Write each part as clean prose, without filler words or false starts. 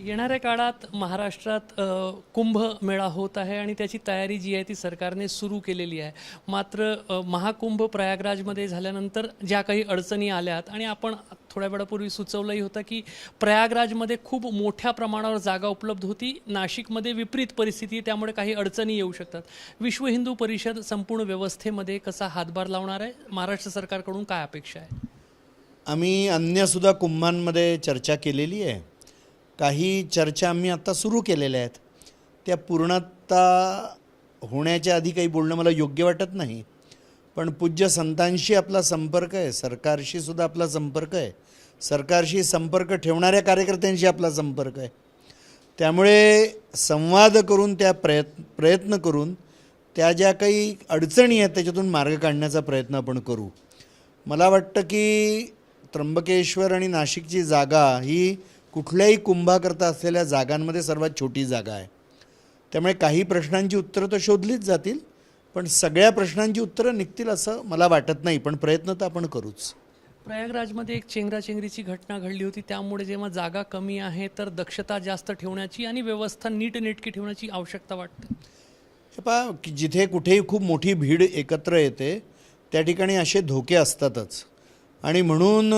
येणाऱ्या काळात महाराष्ट्रात कुंभमेळा होत आहे आणि त्याची तयारी जी आहे ती सरकारने सुरू केलेली आहे. मात्र महाकुंभ प्रयागराजमध्ये झाल्यानंतर ज्या काही अडचणी आल्यात आणि आपण थोड्या वेळापूर्वी सुचवलंही होतं की प्रयागराजमध्ये खूप मोठ्या प्रमाणावर जागा उपलब्ध होती, नाशिकमध्ये विपरीत परिस्थिती, त्यामुळे काही अडचणी येऊ शकतात. विश्व हिंदू परिषद संपूर्ण व्यवस्थेमध्ये कसा हातभार लावणार आहे? महाराष्ट्र सरकारकडून काय अपेक्षा आहे? आम्ही अन्यसुद्धा कुंभांमध्ये चर्चा केलेली आहे. काही चर्चा आम्ही आता सुरू केलेल्या आहेत. त्या पूर्णतः होण्याच्या आधी काही बोलणं मला योग्य वाटत नाही. पण पूज्य संतांशी आपला संपर्क आहे, सरकारशी सुद्धा आपला संपर्क आहे, सरकारशी संपर्क ठेवणाऱ्या कार्यकर्त्यांशी आपला संपर्क आहे. त्यामुळे संवाद करून त्या प्रयत्न करून त्या ज्या काही अडचणी आहेत त्याच्यातून मार्ग काढण्याचा प्रयत्न आपण करू. मला वाटतं की त्र्यंबकेश्वर आणि नाशिकची जागा ही कुठल्याही कुंभाकरता असलेल्या जागांमध्ये सर्वात छोटी जागा आहे. त्यामुळे काही प्रश्नांची उत्तरं तर शोधलीच जातील, पण सगळ्या प्रश्नांची उत्तरं निघतील असं मला वाटत नाही. पण प्रयत्न तर आपण करूच. प्रयागराजमध्ये एक चेंगराचेंगरीची घटना घडली होती, त्यामुळे जेव्हा जागा कमी आहे तर दक्षता जास्त ठेवण्याची आणि व्यवस्था नीटनेटकी ठेवण्याची आवश्यकता वाटते. हे पहा की जिथे कुठेही खूप मोठी भीड एकत्र येते त्या ठिकाणी असे धोके असतातच. आणि म्हणून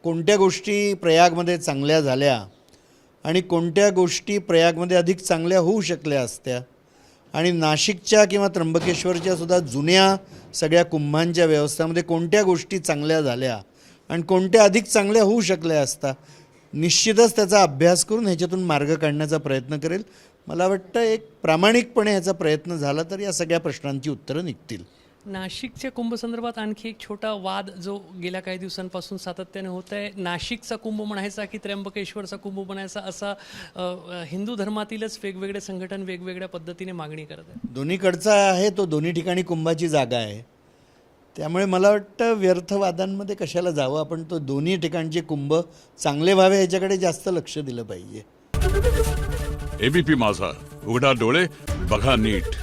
कोणत्या गोष्टी प्रयागमध्ये चांगल्या झाल्या आणि कोणत्या गोष्टी प्रयागमध्ये अधिक चांगल्या होऊ शकल्या असत्या आणि नाशिकच्या किंवा त्र्यंबकेश्वरच्या सुद्धा जुन्या सगळ्या कुंभांच्या व्यवस्थामध्ये कोणत्या गोष्टी चांगल्या झाल्या आणि कोणत्या अधिक चांगल्या होऊ शकल्या असता, निश्चितच त्याचा अभ्यास करून ह्याच्यातून मार्ग काढण्याचा प्रयत्न करेल. मला वाटतं एक प्रामाणिकपणे ह्याचा प्रयत्न झाला तर या सगळ्या प्रश्नांची उत्तरं निघतील. नाशिकच्या कुंभसंदर्भात आणखी एक छोटा वाद जो गेल्या काही दिवसांपासून सातत्याने होत आहे, नाशिकचा कुंभ म्हणायचा की त्र्यंबकेश्वरचा कुंभ म्हणायचा, असा हिंदू धर्मातीलच वेगवेगळे संघटन वेगवेगळ्या पद्धतीने मागणी करत आहे. दोन्हीकडचा आहे तो, दोन्ही ठिकाणी कुंभाची जागा आहे. त्यामुळे मला वाटतं व्यर्थ वादांमध्ये कशाला जावं. आपण तो दोन्ही ठिकाणचे कुंभ चांगले व्हावे याच्याकडे जास्त लक्ष दिलं पाहिजे. एबीपी माझा, उघडा डोळे बघा नीट.